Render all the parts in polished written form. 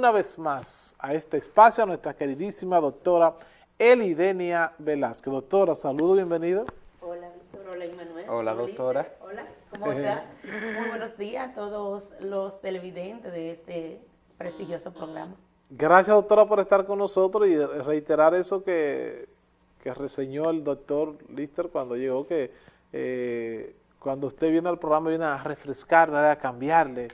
una vez más a este espacio a nuestra queridísima doctora Elidenia Velázquez. Doctora, saludo, bienvenida. Hola, Víctor. Hola, Emmanuel. Hola, doctora. Hola, ¿cómo está? Muy buenos días a todos los televidentes de este prestigioso programa. Gracias, doctora, por estar con nosotros y reiterar eso que reseñó el doctor Lister cuando llegó, que cuando usted viene al programa viene a refrescar, ¿verdad? A cambiarle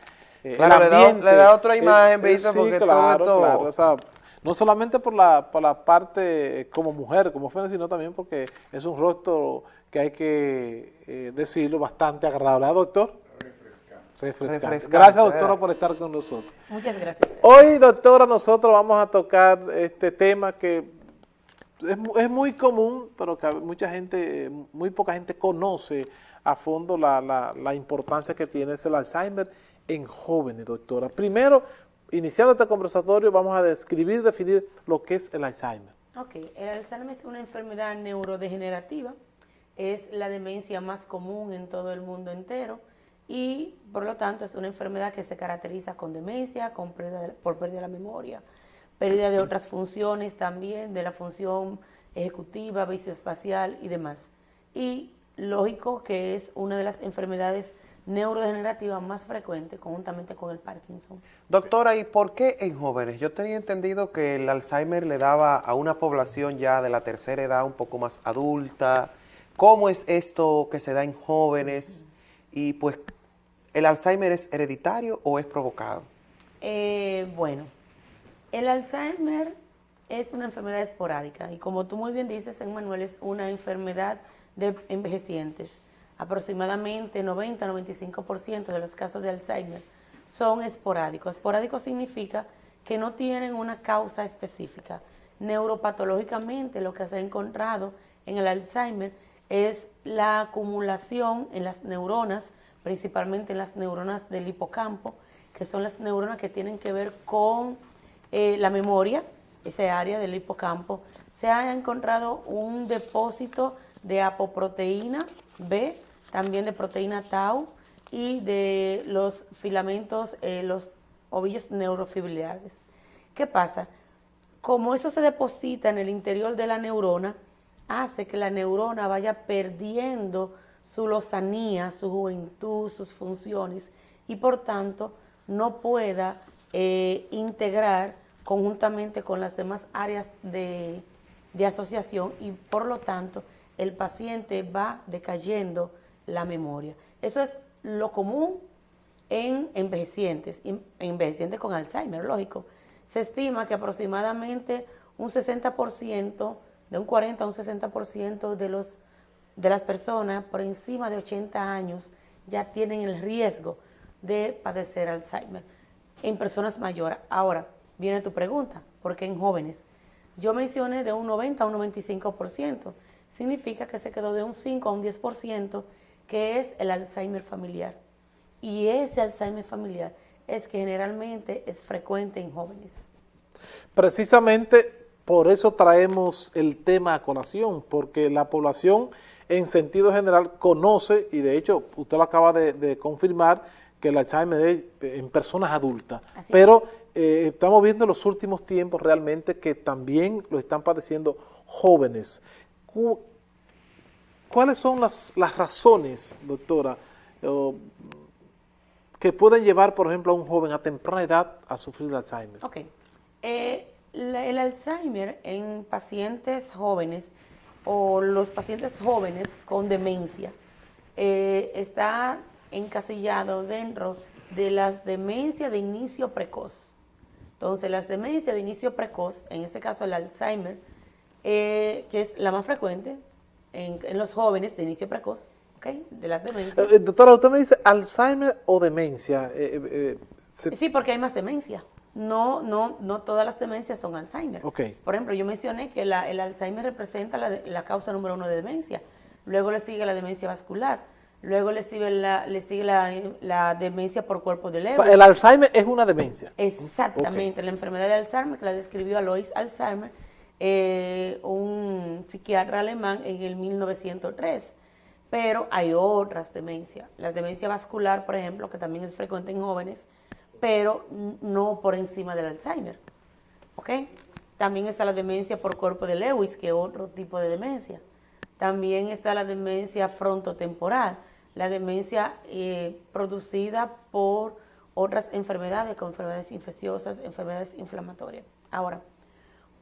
claro, el ambiente. le da otra imagen, Víctor, sí, porque claro, todo esto... claro, o sea, no solamente por la parte como mujer, como fémina, sino también porque es un rostro que hay que decirlo, bastante agradable, ¿verdad, doctor? Refrescante. Gracias, doctora, por estar con nosotros. Muchas gracias. Hoy, doctora, nosotros vamos a tocar este tema que es muy común, pero que mucha gente, muy poca gente conoce a fondo la importancia que tiene el Alzheimer en jóvenes, doctora. Primero, iniciando este conversatorio, vamos a definir lo que es el Alzheimer. Ok, el Alzheimer es una enfermedad neurodegenerativa, es la demencia más común en todo el mundo entero y por lo tanto es una enfermedad que se caracteriza con demencia, por pérdida de la memoria, pérdida de otras funciones también, de la función ejecutiva, visoespacial y demás. Y lógico que es una de las enfermedades neurodegenerativas más frecuentes conjuntamente con el Parkinson. Doctora, ¿y por qué en jóvenes? Yo tenía entendido que el Alzheimer le daba a una población ya de la tercera edad, un poco más adulta. ¿Cómo es esto que se da en jóvenes? Y pues, ¿el Alzheimer es hereditario o es provocado? Bueno, el Alzheimer es una enfermedad esporádica y como tú muy bien dices, Emmanuel, es una enfermedad de envejecientes. Aproximadamente 90-95% de los casos de Alzheimer son esporádicos. Esporádico significa que no tienen una causa específica. Neuropatológicamente lo que se ha encontrado en el Alzheimer es la acumulación en las neuronas, principalmente en las neuronas del hipocampo, que son las neuronas que tienen que ver con la memoria, esa área del hipocampo. Se ha encontrado un depósito de apoproteína B, también de proteína tau y de los filamentos, los ovillos neurofibrilares. ¿Qué pasa? Como eso se deposita en el interior de la neurona, hace que la neurona vaya perdiendo su lozanía, su juventud, sus funciones y por tanto no pueda integrar conjuntamente con las demás áreas de asociación y por lo tanto el paciente va decayendo la memoria. Eso es lo común en envejecientes con Alzheimer, lógico. Se estima que aproximadamente un 60%, de un 40 a un 60% de las personas por encima de 80 años ya tienen el riesgo de padecer Alzheimer en personas mayores. Ahora, viene tu pregunta, ¿por qué en jóvenes? Yo mencioné de un 90 a un 95%, significa que se quedó de un 5 a un 10%, que es el Alzheimer familiar. Y ese Alzheimer familiar es que generalmente es frecuente en jóvenes. Precisamente por eso traemos el tema a colación, porque la población en sentido general conoce, y de hecho usted lo acaba de confirmar, que el Alzheimer es en personas adultas. Así pero estamos viendo en los últimos tiempos realmente que también lo están padeciendo jóvenes. ¿Cuáles son las razones, doctora, que pueden llevar, por ejemplo, a un joven a temprana edad a sufrir el Alzheimer? Ok. El Alzheimer en pacientes jóvenes o los pacientes jóvenes con demencia está encasillado dentro de las demencias de inicio precoz. Entonces, las demencias de inicio precoz, en este caso el Alzheimer, que es la más frecuente en los jóvenes de inicio precoz, ¿okay? De las demencias. Doctora, usted me dice Alzheimer o demencia. Sí, porque hay más demencia. No todas las demencias son Alzheimer. Okay. Por ejemplo, yo mencioné que el Alzheimer representa la causa número 1 de demencia. Luego le sigue la demencia vascular. Luego le sigue la demencia por cuerpo de Leber. O sea, el Alzheimer es una demencia. Exactamente. Okay. La enfermedad de Alzheimer, que la describió Alois Alzheimer, un psiquiatra alemán en el 1903. Pero hay otras demencias. La demencia vascular, por ejemplo, que también es frecuente en jóvenes, pero no por encima del Alzheimer. ¿Ok? También está la demencia por cuerpo de Lewis, que es otro tipo de demencia. También está la demencia frontotemporal, la demencia producida por otras enfermedades, como enfermedades infecciosas, enfermedades inflamatorias. Ahora,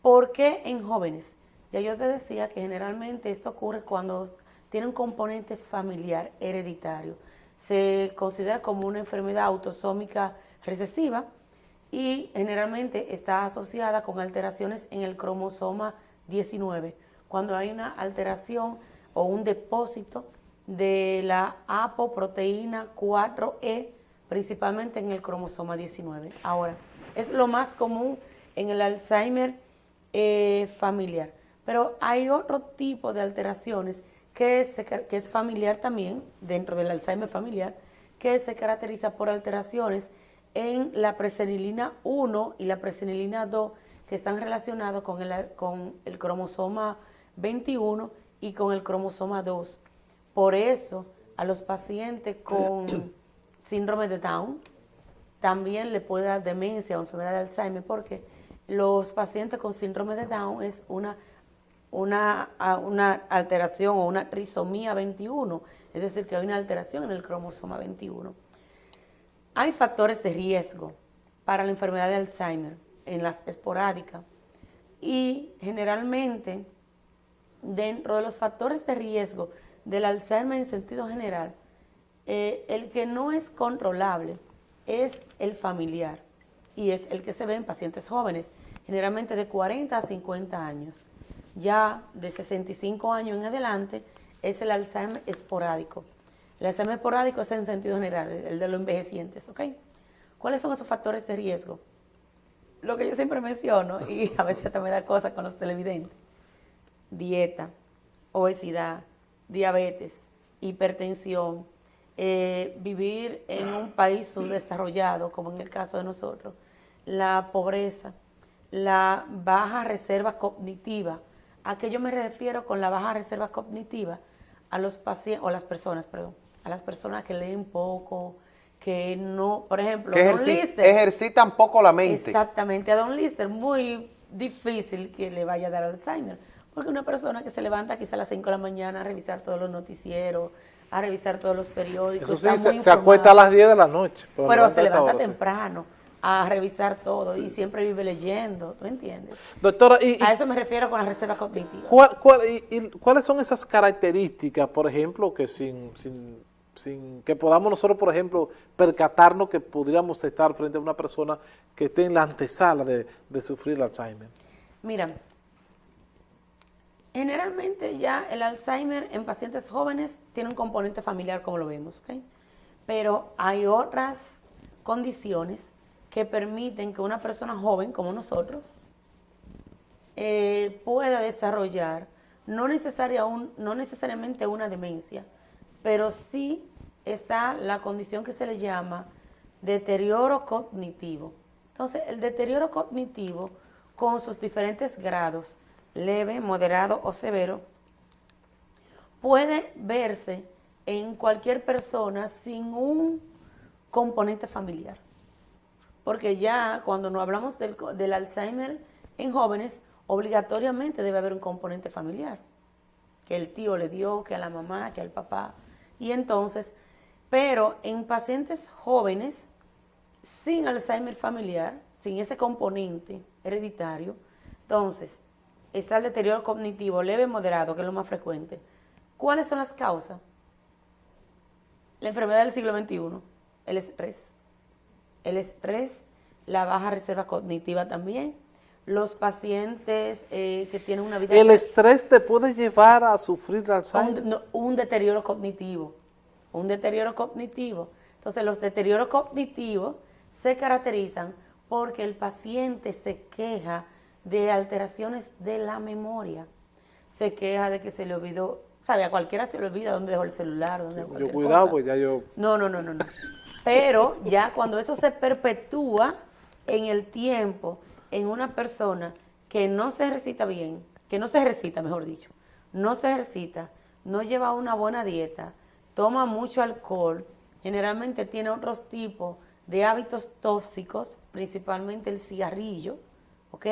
¿por qué en jóvenes? Ya yo te decía que generalmente esto ocurre cuando tiene un componente familiar hereditario. Se considera como una enfermedad autosómica recesiva y generalmente está asociada con alteraciones en el cromosoma 19, cuando hay una alteración o un depósito de la apoproteína 4E, principalmente en el cromosoma 19. Ahora, es lo más común en el Alzheimer familiar, pero hay otro tipo de alteraciones que es familiar también, dentro del Alzheimer familiar, que se caracteriza por alteraciones en la presenilina 1 y la presenilina 2, que están relacionados con el cromosoma 21 y con el cromosoma 2. Por eso, a los pacientes con síndrome de Down también le puede dar demencia o enfermedad de Alzheimer, porque los pacientes con síndrome de Down es una alteración o una trisomía 21, es decir, que hay una alteración en el cromosoma 21. Hay factores de riesgo para la enfermedad de Alzheimer en las esporádicas y generalmente dentro de los factores de riesgo del Alzheimer en sentido general, el que no es controlable es el familiar y es el que se ve en pacientes jóvenes, generalmente de 40 a 50 años. Ya de 65 años en adelante es el Alzheimer esporádico. El Alzheimer esporádico es en sentido general, el de los envejecientes, ¿ok? ¿Cuáles son esos factores de riesgo? Lo que yo siempre menciono, y a veces hasta me da cosas con los televidentes: dieta, obesidad, diabetes, hipertensión, vivir en un país subdesarrollado, como en el caso de nosotros, la pobreza, la baja reserva cognitiva. ¿A qué yo me refiero con la baja reserva cognitiva? A los pacientes, o a las personas, perdón, a las personas que leen poco, que no, por ejemplo, que ejercitan poco la mente. Exactamente, a Don Lister muy difícil que le vaya a dar Alzheimer, porque una persona que se levanta quizá a las 5 de la mañana a revisar todos los noticieros, a revisar todos los periódicos, eso sí, se acuesta a las 10 de la noche. Pero se levanta temprano a revisar todo y siempre vive leyendo, ¿tú entiendes? Doctora, a eso me refiero con la reserva cognitiva. ¿Cuáles son esas características, por ejemplo, que sin que podamos nosotros, por ejemplo, percatarnos que pudiéramos estar frente a una persona que esté en la antesala de sufrir el Alzheimer? Mira, generalmente ya el Alzheimer en pacientes jóvenes tiene un componente familiar, como lo vemos, ¿ok? Pero hay otras condiciones que permiten que una persona joven como nosotros pueda desarrollar no necesariamente una demencia, pero sí está la condición que se le llama deterioro cognitivo. Entonces, el deterioro cognitivo, con sus diferentes grados, leve, moderado o severo, puede verse en cualquier persona sin un componente familiar. Porque ya cuando nos hablamos del Alzheimer en jóvenes, obligatoriamente debe haber un componente familiar. Que el tío le dio, que a la mamá, que al papá. Y entonces, pero en pacientes jóvenes sin Alzheimer familiar, sin ese componente hereditario, entonces está el deterioro cognitivo leve, moderado, que es lo más frecuente. ¿Cuáles son las causas? La enfermedad del siglo XXI, el estrés, la baja reserva cognitiva también, los pacientes que tienen una vida... ¿El estrés te puede llevar a sufrir Alzheimer? Un deterioro cognitivo, Entonces, los deterioros cognitivos se caracterizan porque el paciente se queja de alteraciones de la memoria, se queja de que se le olvidó, ¿sabe? A cualquiera se le olvida dónde dejó el celular, dónde dejó cualquier cuidado, cosa. Pues ya yo... No. Pero ya cuando eso se perpetúa en el tiempo, en una persona que no se ejercita bien, no se ejercita, no lleva una buena dieta, toma mucho alcohol, generalmente tiene otros tipos de hábitos tóxicos, principalmente el cigarrillo, ¿ok?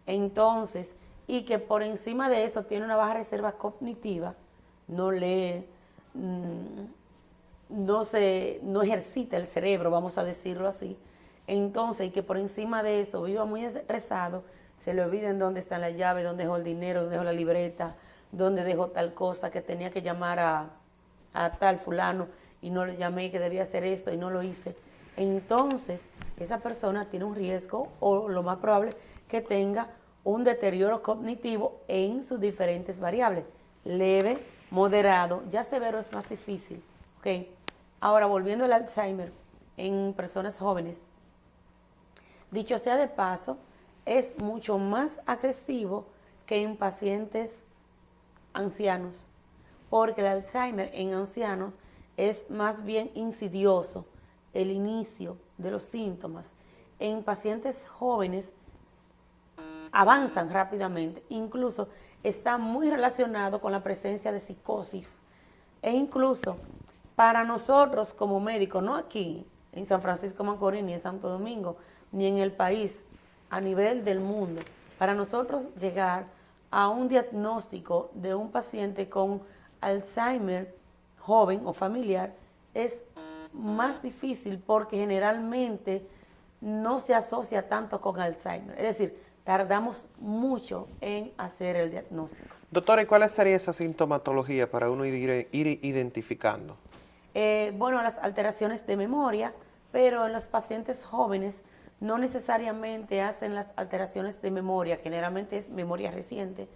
Entonces, y que por encima de eso tiene una baja reserva cognitiva, no lee, no ejercita el cerebro, vamos a decirlo así. Entonces, y que por encima de eso viva muy estresado, se le olviden dónde está la llave, dónde dejó el dinero, dónde dejó la libreta, dónde dejó tal cosa, que tenía que llamar a tal fulano y no le llamé, que debía hacer esto y no lo hice. Entonces, esa persona tiene un riesgo, o lo más probable, que tenga un deterioro cognitivo en sus diferentes variables. Leve, moderado, ya severo es más difícil. ¿Okay? Ahora, volviendo al Alzheimer en personas jóvenes, dicho sea de paso, es mucho más agresivo que en pacientes ancianos, porque el Alzheimer en ancianos es más bien insidioso, el inicio de los síntomas. En pacientes jóvenes avanzan rápidamente, incluso está muy relacionado con la presencia de psicosis, e incluso para nosotros como médicos, no aquí en San Francisco de Macorís, ni en Santo Domingo, ni en el país, a nivel del mundo, para nosotros llegar a un diagnóstico de un paciente con Alzheimer joven o familiar es más difícil, porque generalmente no se asocia tanto con Alzheimer. Es decir, tardamos mucho en hacer el diagnóstico. Doctora, ¿y cuál sería esa sintomatología para uno ir identificando? Bueno, las alteraciones de memoria, pero en los pacientes jóvenes no necesariamente hacen las alteraciones de memoria, generalmente es memoria reciente.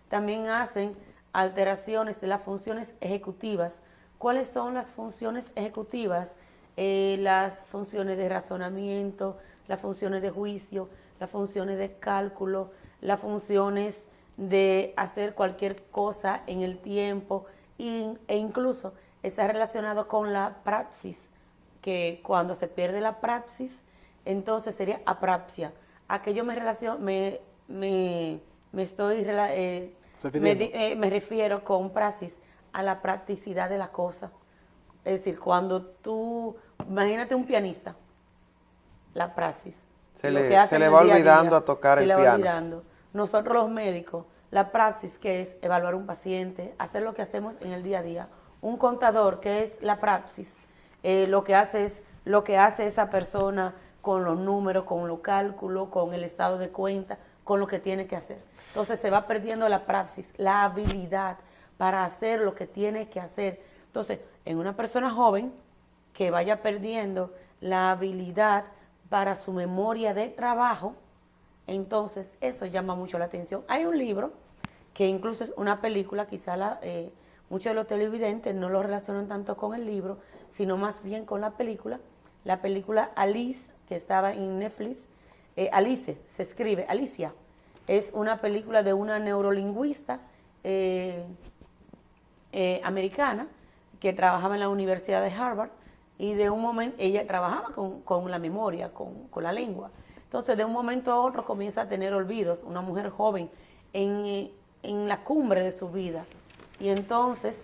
También hacen alteraciones de las funciones ejecutivas. ¿Cuáles son las funciones ejecutivas? Las funciones de razonamiento, las funciones de juicio, las funciones de cálculo, las funciones de hacer cualquier cosa en el tiempo, e incluso está relacionado con la praxis, que cuando se pierde la praxis, entonces sería apraxia. ¿A qué yo me refiero con praxis? A la practicidad de la cosa. Es decir, cuando tú, imagínate un pianista, la praxis. Se le va olvidando a tocar el piano. Se le va olvidando. Nosotros los médicos, la praxis, que es evaluar un paciente, hacer lo que hacemos en el día a día. Un contador, que es la praxis, lo que hace esa persona con los números, con los cálculos, con el estado de cuenta, con lo que tiene que hacer. Entonces se va perdiendo la praxis, la habilidad para hacer lo que tiene que hacer. Entonces, en una persona joven que vaya perdiendo la habilidad para su memoria de trabajo, entonces eso llama mucho la atención. Hay un libro que incluso es una película, quizá muchos de los televidentes no lo relacionan tanto con el libro, sino más bien con la película Alice, que estaba en Netflix. Alice, se escribe, Alicia, es una película de una neurolingüista americana que trabajaba en la Universidad de Harvard, y de un momento ella trabajaba con la memoria, con la lengua. Entonces, de un momento a otro comienza a tener olvidos, una mujer joven en la cumbre de su vida. Y entonces,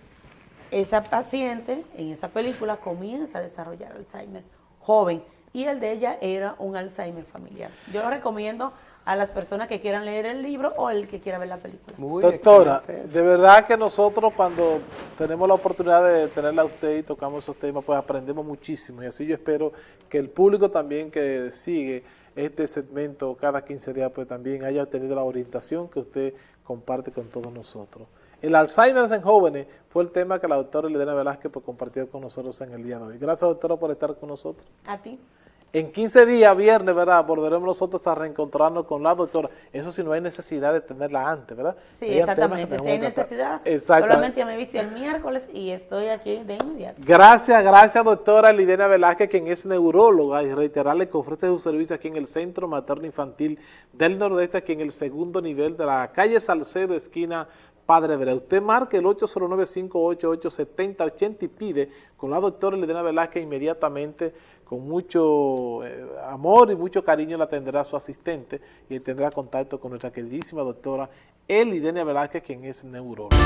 esa paciente en esa película comienza a desarrollar Alzheimer joven, y el de ella era un Alzheimer familiar. Yo lo recomiendo a las personas que quieran leer el libro o el que quiera ver la película. Muy Doctora, excelente. de verdad que nosotros cuando tenemos la oportunidad de tenerla a usted y tocamos esos temas, pues aprendemos muchísimo, y así yo espero que el público también que sigue este segmento cada 15 días, pues también haya tenido la orientación que usted comparte con todos nosotros. El Alzheimer en jóvenes fue el tema que la doctora Lidenia Velázquez pues, compartió con nosotros en el día de hoy. Gracias, doctora, por estar con nosotros. A ti. En 15 días, viernes, ¿verdad? Volveremos nosotros a reencontrarnos con la doctora. Eso si no hay necesidad de tenerla antes, ¿verdad? Sí, exactamente. Si hay necesidad, solamente me visito el miércoles y estoy aquí de inmediato. Gracias, doctora Lidenia Velázquez, quien es neuróloga, y reiterarle que ofrece su servicio aquí en el Centro Materno Infantil del Nordeste, aquí en el segundo nivel de la calle Salcedo, esquina Padre Vera. Usted marque el 809-588-7080 y pide con la doctora Lidenia Velázquez inmediatamente, con mucho amor y mucho cariño la atenderá su asistente y tendrá contacto con nuestra queridísima doctora Lidenia Velázquez, quien es neuróloga.